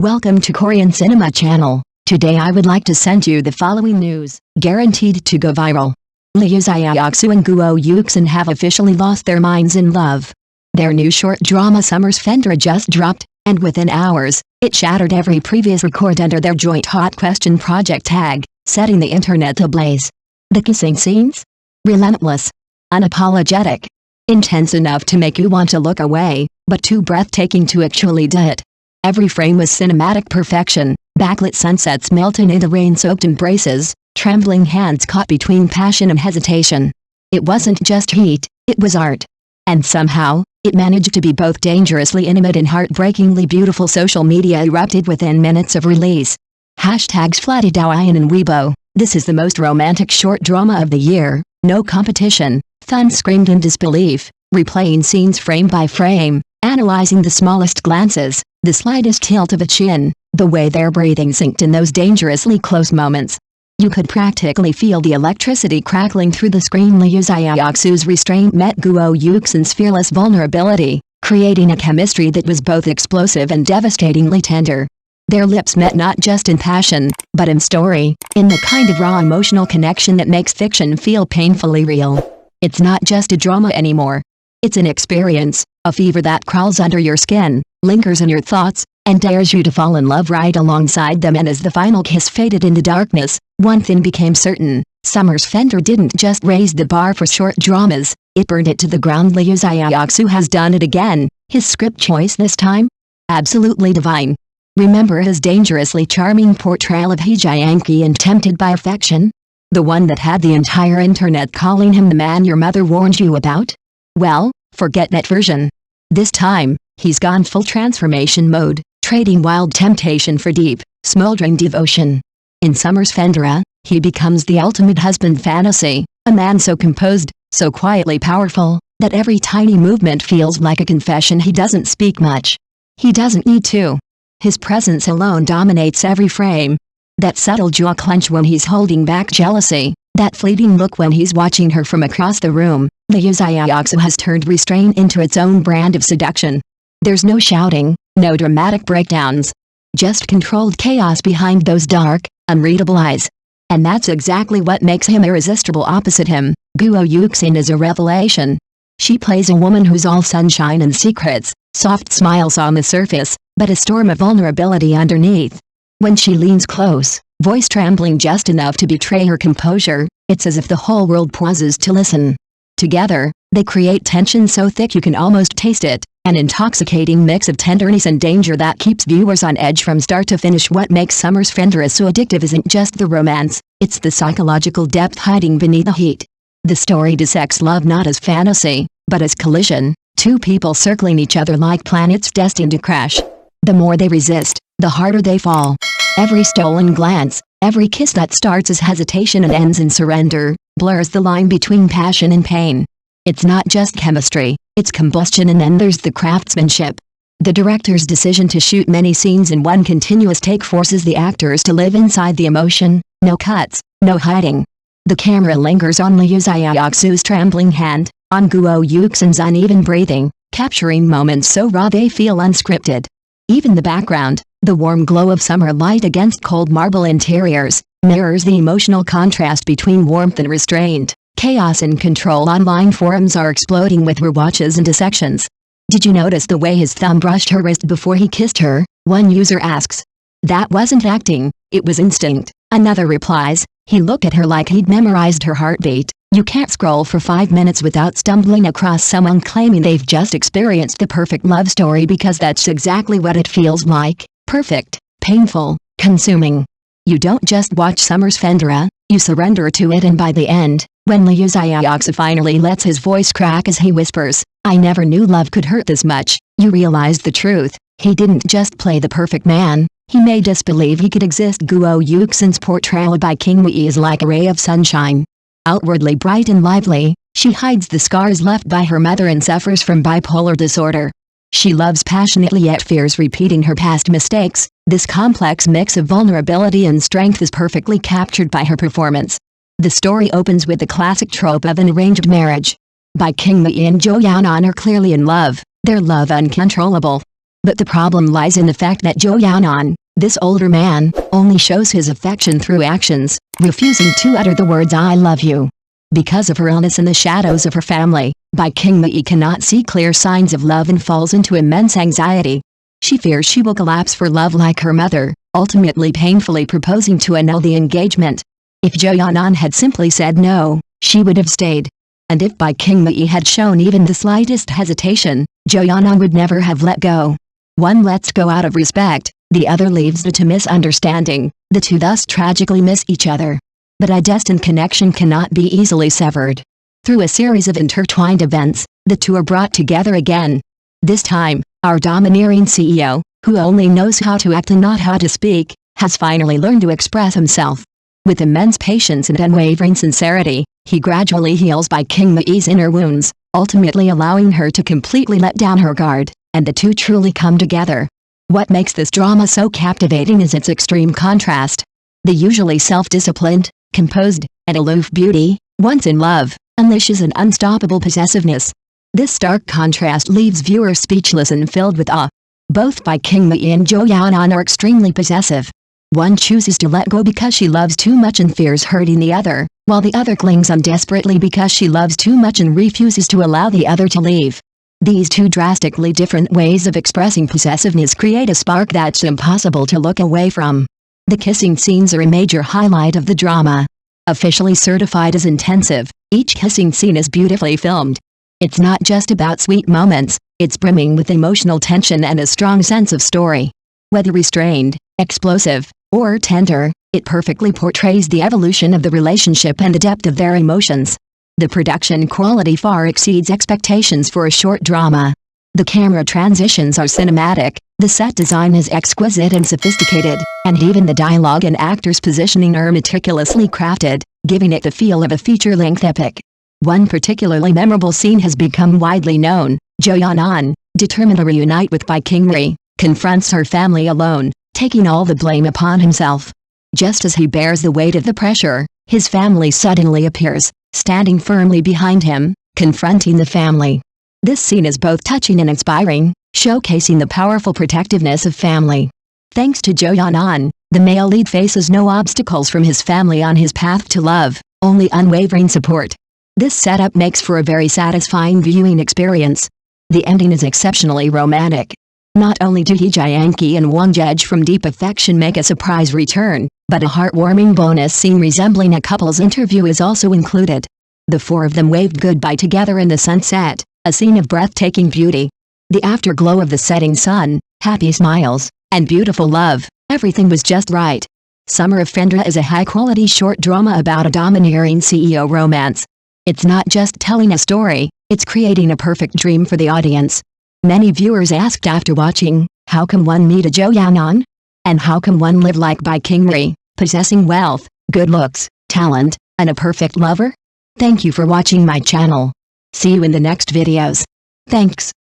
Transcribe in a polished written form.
Welcome to Korean Cinema Channel. Today I would like to send you the following news, guaranteed to go viral. Liu Xiaoxu and Guo Yuxin have officially lost their minds in love. Their new short drama Summer's Fender just dropped, and within hours, it shattered every previous record under their joint hot question project tag, setting the internet ablaze. The kissing scenes? Relentless. Unapologetic. Intense enough to make you want to look away, but too breathtaking to actually do it. Every frame was cinematic perfection, backlit sunsets melting into rain-soaked embraces, trembling hands caught between passion and hesitation. It wasn't just heat, it was art. And somehow, it managed to be both dangerously intimate and heartbreakingly beautiful. Social media erupted within minutes of release. Hashtags flooded Hae-in and Weibo. This is the most romantic short drama of the year, no competition. Fans screamed in disbelief, replaying scenes frame by frame, analyzing the smallest glances, the slightest tilt of a chin, the way their breathing synced in those dangerously close moments. You could practically feel the electricity crackling through the screen. Liu Xiaoxu's restraint met Guo Yuxin's fearless vulnerability, creating a chemistry that was both explosive and devastatingly tender. Their lips met not just in passion, but in story, in the kind of raw emotional connection that makes fiction feel painfully real. It's not just a drama anymore. It's an experience, a fever that crawls under your skin, lingers in your thoughts, and dares you to fall in love right alongside them. And as the final kiss faded into darkness, one thing became certain: Summer's Fender didn't just raise the bar for short dramas, it burned it to the ground. Liu Xiaoxu has done it again, his script choice this time? Absolutely divine. Remember his dangerously charming portrayal of Hae-in in Tempted by Affection? The one that had the entire internet calling him the man your mother warned you about? Well, forget that version. This time, he's gone full transformation mode, trading wild temptation for deep, smoldering devotion. In Summer's Fender, he becomes the ultimate husband fantasy, a man so composed, so quietly powerful, that every tiny movement feels like a confession. He doesn't speak much. He doesn't need to. His presence alone dominates every frame. That subtle jaw clench when he's holding back jealousy, that fleeting look when he's watching her from across the room. Liu Xiaoxu has turned restraint into its own brand of seduction. There's no shouting, no dramatic breakdowns. Just controlled chaos behind those dark, unreadable eyes. And that's exactly what makes him irresistible. Opposite him, Guo Yuxin is a revelation. She plays a woman who's all sunshine and secrets, soft smiles on the surface, but a storm of vulnerability underneath. When she leans close, voice trembling just enough to betray her composure, it's as if the whole world pauses to listen. Together, they create tension so thick you can almost taste it, an intoxicating mix of tenderness and danger that keeps viewers on edge from start to finish. What makes Summer's Fender so addictive isn't just the romance, it's the psychological depth hiding beneath the heat. The story dissects love not as fantasy, but as collision, two people circling each other like planets destined to crash. The more they resist, the harder they fall. Every stolen glance, every kiss that starts as hesitation and ends in surrender, blurs the line between passion and pain. It's not just chemistry, it's combustion. And then there's the craftsmanship. The director's decision to shoot many scenes in one continuous take forces the actors to live inside the emotion, no cuts, no hiding. The camera lingers on Liu Xiaoxu's trembling hand, on Guo Yuxin's uneven breathing, capturing moments so raw they feel unscripted. Even the background, the warm glow of summer light against cold marble interiors, mirrors the emotional contrast between warmth and restraint. Chaos and control. Online forums are exploding with rewatches and dissections. Did you notice the way his thumb brushed her wrist before he kissed her? One user asks. That wasn't acting, it was instinct. Another replies, he looked at her like he'd memorized her heartbeat. You can't scroll for 5 minutes without stumbling across someone claiming they've just experienced the perfect love story, because that's exactly what it feels like. Perfect, painful, consuming. You don't just watch Summer's Fender, you surrender to it. And by the end, when Liu Xiaoxu finally lets his voice crack as he whispers, "I never knew love could hurt this much," you realize the truth. He didn't just play the perfect man, he made us believe he could exist. Guo Yuxin's portrayal by King Wei is like a ray of sunshine. Outwardly bright and lively, she hides the scars left by her mother and suffers from bipolar disorder. She loves passionately yet fears repeating her past mistakes. This complex mix of vulnerability and strength is perfectly captured by her performance. The story opens with the classic trope of an arranged marriage. By King Wei and Jo Yanan are clearly in love, their love uncontrollable. But the problem lies in the fact that Zhou Yanan, this older man, only shows his affection through actions, refusing to utter the words "I love you." Because of her illness and the shadows of her family, Bai Qingmei cannot see clear signs of love and falls into immense anxiety. She fears she will collapse for love like her mother, ultimately painfully proposing to annul the engagement. If Zhou Yanan had simply said no, she would have stayed. And if Bai Qingmei had shown even the slightest hesitation, Zhou Yanan would never have let go. One lets go out of respect, the other leaves due to misunderstanding, the two thus tragically miss each other. But a destined connection cannot be easily severed. Through a series of intertwined events, the two are brought together again. This time, our domineering CEO, who only knows how to act and not how to speak, has finally learned to express himself. With immense patience and unwavering sincerity, he gradually heals Bai Qingmei's inner wounds, ultimately allowing her to completely let down her guard, and the two truly come together. What makes this drama so captivating is its extreme contrast. The usually self-disciplined, composed, and aloof beauty, once in love, unleashes an unstoppable possessiveness. This stark contrast leaves viewers speechless and filled with awe. Both Bai Qingmei and Zhou Yanan are extremely possessive. One chooses to let go because she loves too much and fears hurting the other, while the other clings on desperately because she loves too much and refuses to allow the other to leave. These two drastically different ways of expressing possessiveness create a spark that's impossible to look away from. The kissing scenes are a major highlight of the drama. Officially certified as intensive, each kissing scene is beautifully filmed. It's not just about sweet moments, it's brimming with emotional tension and a strong sense of story. Whether restrained, explosive, or tender, it perfectly portrays the evolution of the relationship and the depth of their emotions. The production quality far exceeds expectations for a short drama. The camera transitions are cinematic, the set design is exquisite and sophisticated, and even the dialogue and actors' positioning are meticulously crafted, giving it the feel of a feature-length epic. One particularly memorable scene has become widely known. Zhou Yanan, determined to reunite with Bai Qingmei, confronts her family alone, taking all the blame upon himself. Just as he bears the weight of the pressure, his family suddenly appears, standing firmly behind him, confronting the family. This scene is both touching and inspiring, showcasing the powerful protectiveness of family. Thanks to Zhou Yanan, the male lead faces no obstacles from his family on his path to love, only unwavering support. This setup makes for a very satisfying viewing experience. The ending is exceptionally romantic. Not only do He Jiangqi and Wang Jie from Deep Affection make a surprise return, but a heartwarming bonus scene resembling a couple's interview is also included. The four of them waved goodbye together in the sunset, a scene of breathtaking beauty. The afterglow of the setting sun, happy smiles, and beautiful love, everything was just right. Summer of Fendra is a high-quality short drama about a domineering CEO romance. It's not just telling a story, it's creating a perfect dream for the audience. Many viewers asked after watching, how can one meet a Zhou Yanan? And how can one live like Bai Qingmei, possessing wealth, good looks, talent, and a perfect lover? Thank you for watching my channel. See you in the next videos. Thanks.